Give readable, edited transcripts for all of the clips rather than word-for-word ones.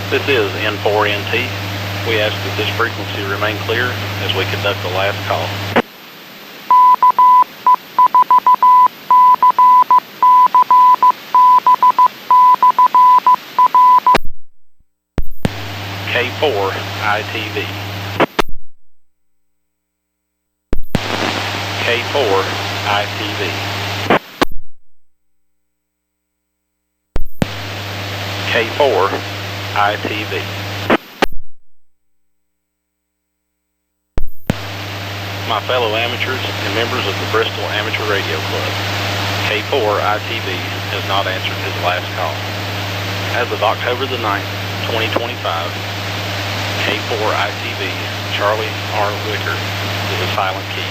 This is N4NT. We ask that this frequency remain clear as we conduct the last call. K4ITV. K4ITV. K4ITV. My fellow amateurs and members of the Bristol Amateur Radio Club, K4ITV has not answered his last call. As of October the 9th, 2025, K4ITV Charlie R. Whicker is a silent key.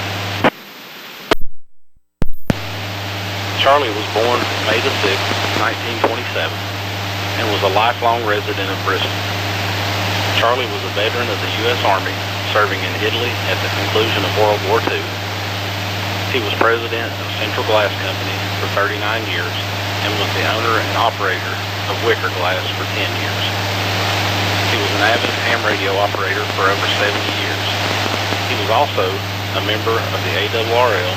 Charlie was born May the 6th, 1927, and was a lifelong resident of Bristol. Charlie was a veteran of the U.S. Army, serving in Italy at the conclusion of World War II. He was president of Central Glass Company for 39 years and was the owner and operator of Whicker Glass for 10 years. He was an avid ham radio operator for over 70 years. He was also a member of the ARRL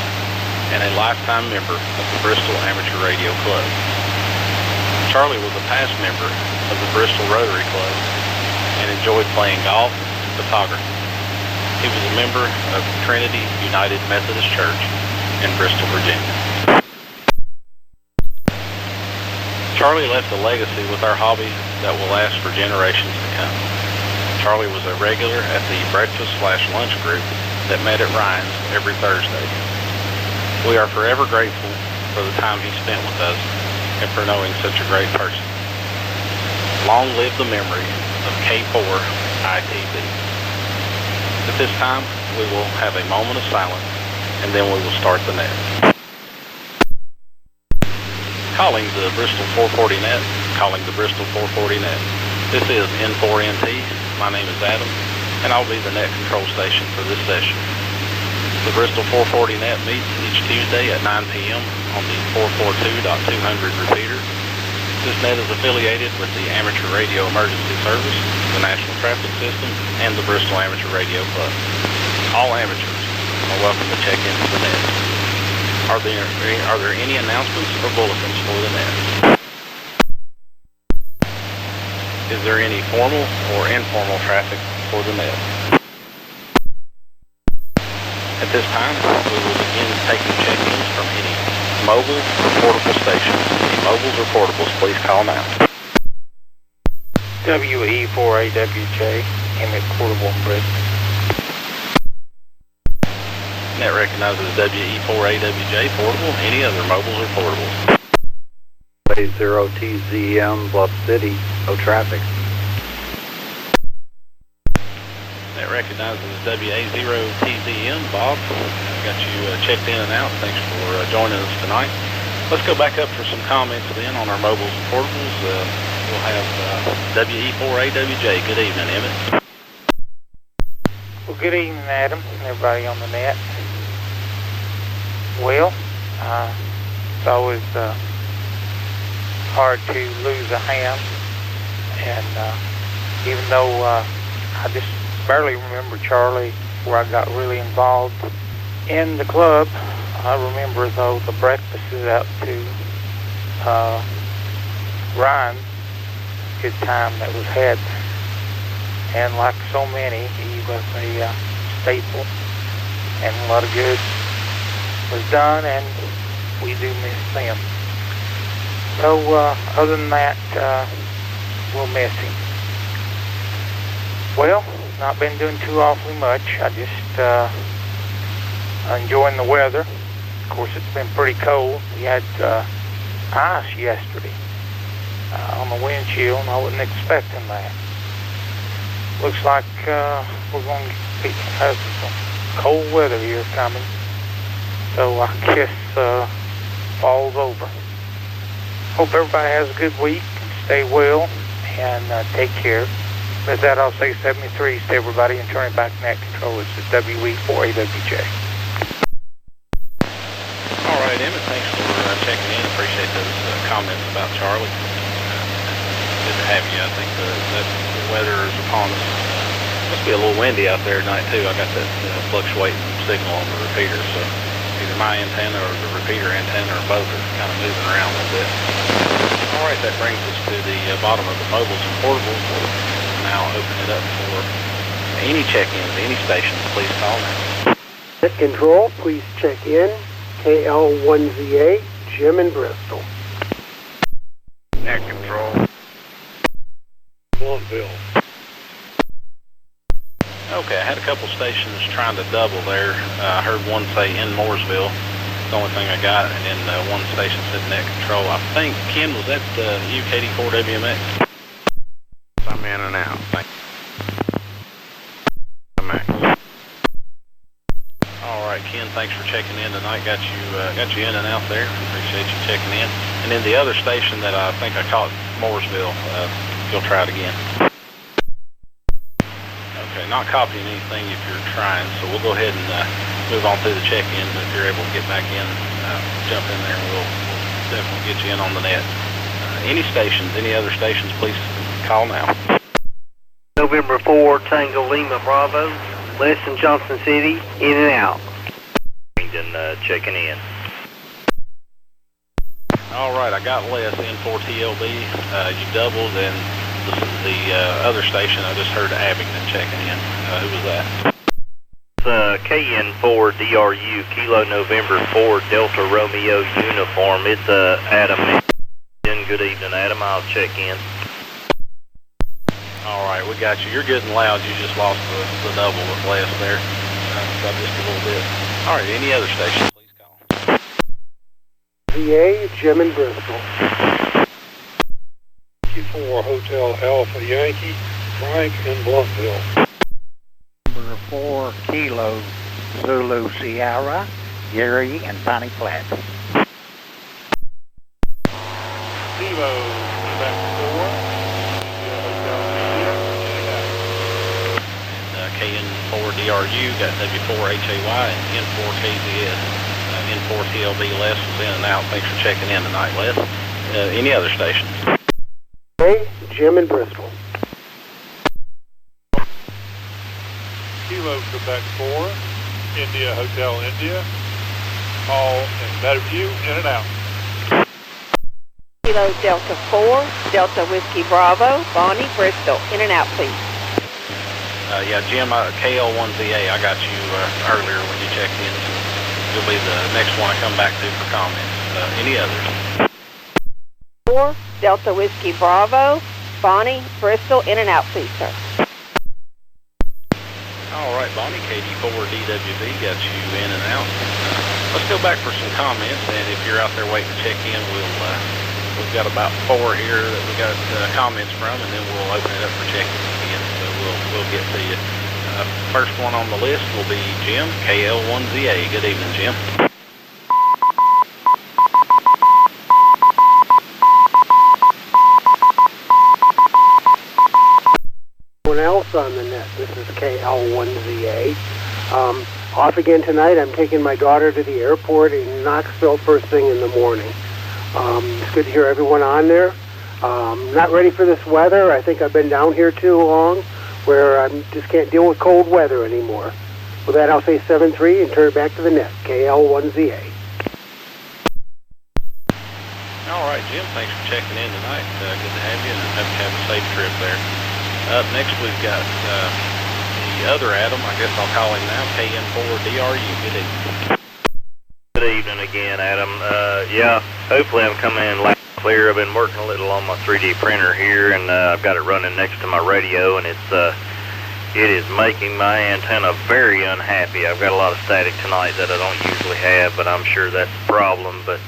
and a lifetime member of the Bristol Amateur Radio Club. Charlie was a past member of the Bristol Rotary Club and enjoyed playing golf and photography. He was a member of Trinity United Methodist Church in Bristol, Virginia. Charlie left a legacy with our hobby that will last for generations to come. Charlie was a regular at the breakfast/lunch group that met at Ryan's every Thursday. We are forever grateful for the time he spent with us and for knowing such a great person. Long live the memory of K4ITV. At this time, we will have a moment of silence, and then we will start the net. Calling the Bristol 440 net, calling the Bristol 440 net. This is N4NT. My name is Adam, and I'll be the net control station for this session. The Bristol 440 net meets each Tuesday at 9 p.m. on the 442.200 repeater. This net is affiliated with the Amateur Radio Emergency Service, the National Traffic System, and the Bristol Amateur Radio Club. All amateurs are welcome to check into the net. Are there any announcements or bulletins for the net? Is there any formal or informal traffic for the net? At this time, we will begin taking check-ins from any mobile or portable stations. Any mobiles or portables, please call now. WE4AWJ, Emmett Portable in Bristol. Net recognizes WE4AWJ portable. Any other mobiles or portables? 0TZM, Bluff City, no traffic. That recognizes WA0TZM. Bob, got you checked in and out. Thanks for joining us tonight. Let's go back up for some comments then on our mobiles and portables. We'll have WE4AWJ. Good evening, Emmett. Well, good evening, Adam, and everybody on the net. Well, it's always hard to lose a ham, and even though I just barely remember Charlie where I got really involved in the club. I remember though the breakfasts out to Ryan, good time that was had, and like so many, he was a staple, and a lot of good was done, and we do miss them. So other than that, we'll miss him. Well, not been doing too awfully much. I just enjoying the weather. Of course, it's been pretty cold. We had ice yesterday on the windshield, and I wasn't expecting that. Looks like we're going to have some cold weather here coming. So I guess fall's over. Hope everybody has a good week. Stay well and take care. With that, I'll say 73 to everybody and turn it back to net control. It's the WE4AWJ. All right, Emmett, thanks for checking in. Appreciate those comments about Charlie. Good to have you. I think that weather is upon us. Must be a little windy out there tonight too. I got that fluctuating signal on the repeater, so either my antenna or the repeater antenna or both are kind of moving around a little bit. All right, that brings us to the bottom of the mobiles and portables. Now open it up for any check-ins, any stations. Please call now. Net control, please check in. KL1ZA, Jim in Bristol. Net control. Bluffville. Okay, I had a couple stations trying to double there. I heard one say in Mooresville. It's the only thing I got, and then one station said net control. I think, Ken, was that UKD4WMX? I'm in and out. Thanks. All right, Ken, thanks for checking in tonight. Got you in and out there. Appreciate you checking in. And then the other station that I think I caught, Mooresville, you'll try it again. Okay, not copying anything if you're trying, so we'll go ahead and move on through the check-ins. If you're able to get back in, jump in there, and we'll definitely get you in on the net. Any stations, any other stations, please call now. November 4, Tango Lima Bravo, Les in Johnson City, in and out. And checking in. All right, I got Les in for TLB. You doubled, and the other station I just heard Abington checking in. Who was that? KN4 DRU, Kilo November 4 Delta Romeo Uniform. It's Adam. Good evening, Adam. I'll check in. All right, we got you. You're good and loud. You just lost the double with Les there. Got just a little bit. All right, any other stations, please call. VA, Jim in Bristol. 54 Hotel Alpha Yankee, Frank in Bluffville. Number 4 Kilo Zulu Sierra, Gary and Piney Flats. Kilo, back 4. KN4DRU got W4HAY and N4KZS. N4TLB Les was in and out. Thanks for checking in tonight, Les. Any other stations? Hey, Jim in Bristol. Kilo, Quebec 4, India Hotel India, Hall and Meadowview, in and out. Kilo Delta 4, Delta Whiskey Bravo, Bonnie, Bristol, in and out, please. Yeah, Jim, KL1ZA, I got you earlier when you checked in. So you'll be the next one I come back to for comments. Any others? 4, Delta Whiskey Bravo, Bonnie, Bristol, in and out, please, sir. All right, Bonnie, KD4DWV got you in and out. Let's go back for some comments, and if you're out there waiting to check in, we've got about 4 here that we got comments from, and then we'll open it up for check-ins again. So we'll get to you. First one on the list will be Jim, KL1ZA. Good evening, Jim. Everyone else on the net, this is KL1ZA. Off again tonight. I'm taking my daughter to the airport in Knoxville first thing in the morning. It's good to hear everyone on there. Not ready for this weather. I think I've been down here too long, where I just can't deal with cold weather anymore. With that, I'll say 7-3 and turn it back to the net. KL1ZA. All right, Jim, thanks for checking in tonight. Good to have you, and I hope you have a safe trip there. Up next, we've got the other Adam. I guess I'll call him now, KN4DRU. Good evening. Good evening again, Adam. Yeah, hopefully I'm coming in loud and clear. I've been working a little on my 3D printer here, and I've got it running next to my radio, and it is making my antenna very unhappy. I've got a lot of static tonight that I don't usually have, but I'm sure that's the problem. But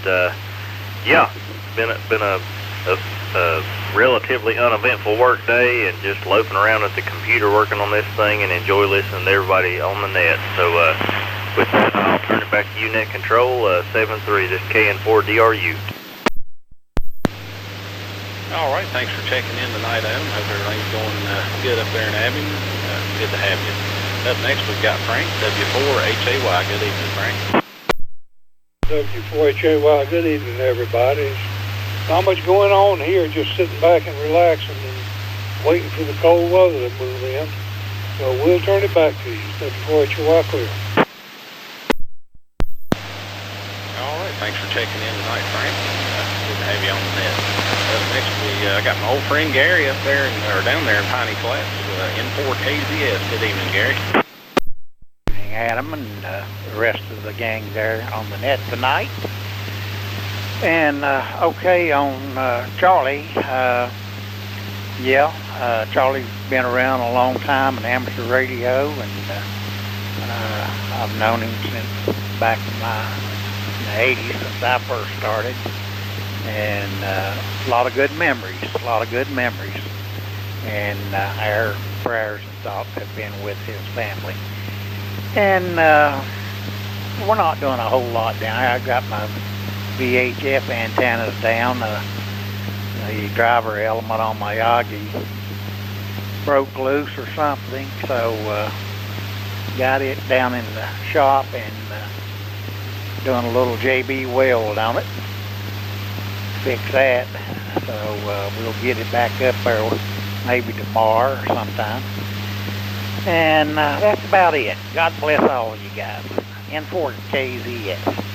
yeah, been a relatively uneventful work day, and just loafing around at the computer working on this thing, and enjoy listening to everybody on the net. So with that, I'll turn it back to you, net control, 7-3, this KN4DRU. All right, thanks for checking in tonight, Adam. Hope everything's going good up there in Abington. Good to have you. Up next, we've got Frank, W4HAY. Good evening, Frank. W4HAY, good evening, everybody. Not much going on here, just sitting back and relaxing and waiting for the cold weather to move in. So we'll turn it back to you. Step before it's your wife clear. All right, thanks for checking in tonight, Frank. Good to have you on the net. Next, I got my old friend Gary up there, down there in Piney Flats, N4KZS. Good evening, Gary. Good evening, Adam, and the rest of the gang there on the net tonight. And okay, on Charlie. Charlie's been around a long time in amateur radio, and I've known him since back in the 80s, since I first started. And a lot of good memories, And our prayers and thoughts have been with his family. And we're not doing a whole lot down there. I got my VHF antennas down. The driver element on my Yagi broke loose or something, so got it down in the shop and doing a little JB weld on it. Fix that, so we'll get it back up there maybe tomorrow or sometime. And that's about it. God bless all of you guys. N4KZS.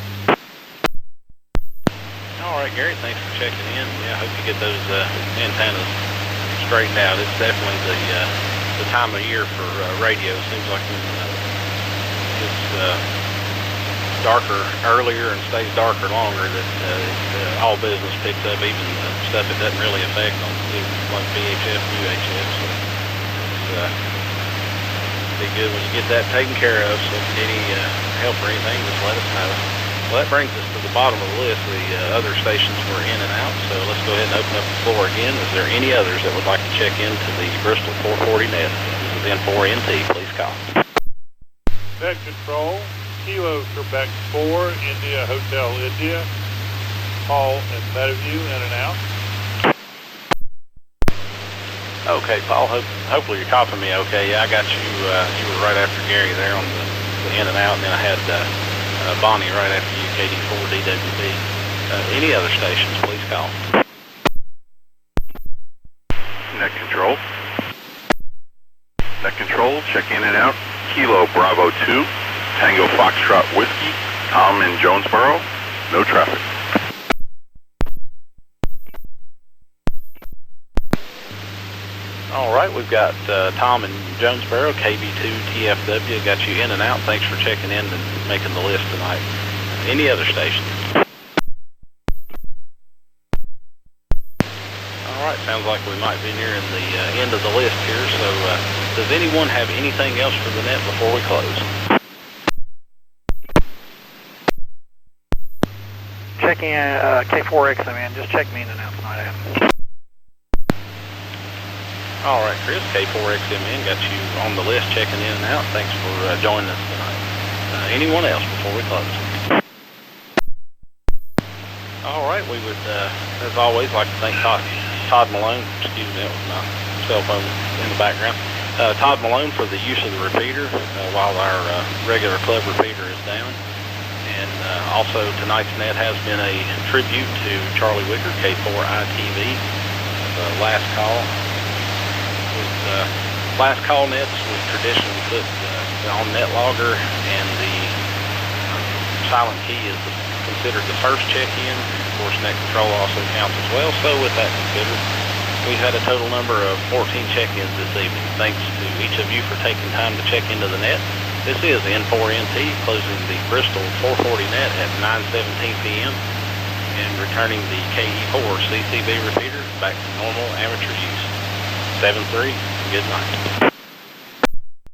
All right, Gary, thanks for checking in. Yeah, I hope you get those antennas straightened out. It's definitely the time of year for radio. It seems like when it's darker earlier and stays darker longer, that all business picks up, even stuff it doesn't really affect on like VHF, UHF. So it's be good when you get that taken care of. So if you need any help or anything, just let us know. Well, that brings us to the bottom of the list. The other stations were in and out, so let's go ahead and open up the floor again. Is there any others that would like to check into the Bristol 440 net? This is N4NT. Please call. Net control, Kilo Quebec 4, India Hotel India, Paul and Meadowview, in and out. Okay, Paul, hopefully you're copying me okay. Yeah, I got you. You were right after Gary there on the in and out, and then I had Bonnie right after you, KD4DWB. Any other stations, please call. Net control. Net control, check in and out. Kilo Bravo 2, Tango Foxtrot Whiskey, Tom in Jonesboro, no traffic. All right, we've got Tom in Jonesboro, KB2TFW, got you in and out. Thanks for checking in and making the list tonight. Any other stations? All right, sounds like we might be nearing the end of the list here, so does anyone have anything else for the net before we close? Checking K4XM in, just check me in and out tonight, Adam. All right, Chris, K4XMN got you on the list, checking in and out. Thanks for joining us tonight. Anyone else before we close? All right, we would, as always, like to thank Todd Malone. Excuse me, that was my cell phone in the background. Todd Malone for the use of the repeater while our regular club repeater is down. And also, tonight's net has been a tribute to Charlie Whicker, K4ITV, the last call. Last call nets was traditionally put on net logger, and the silent key is considered the first check-in. Of course, net control also counts as well. So with that considered, we've had a total number of 14 check-ins this evening. Thanks to each of you for taking time to check into the net. This is N4NT closing the Bristol 440 net at 9:17 p.m. and returning the KE4 CCB repeater back to normal amateur use. 7-3, good night.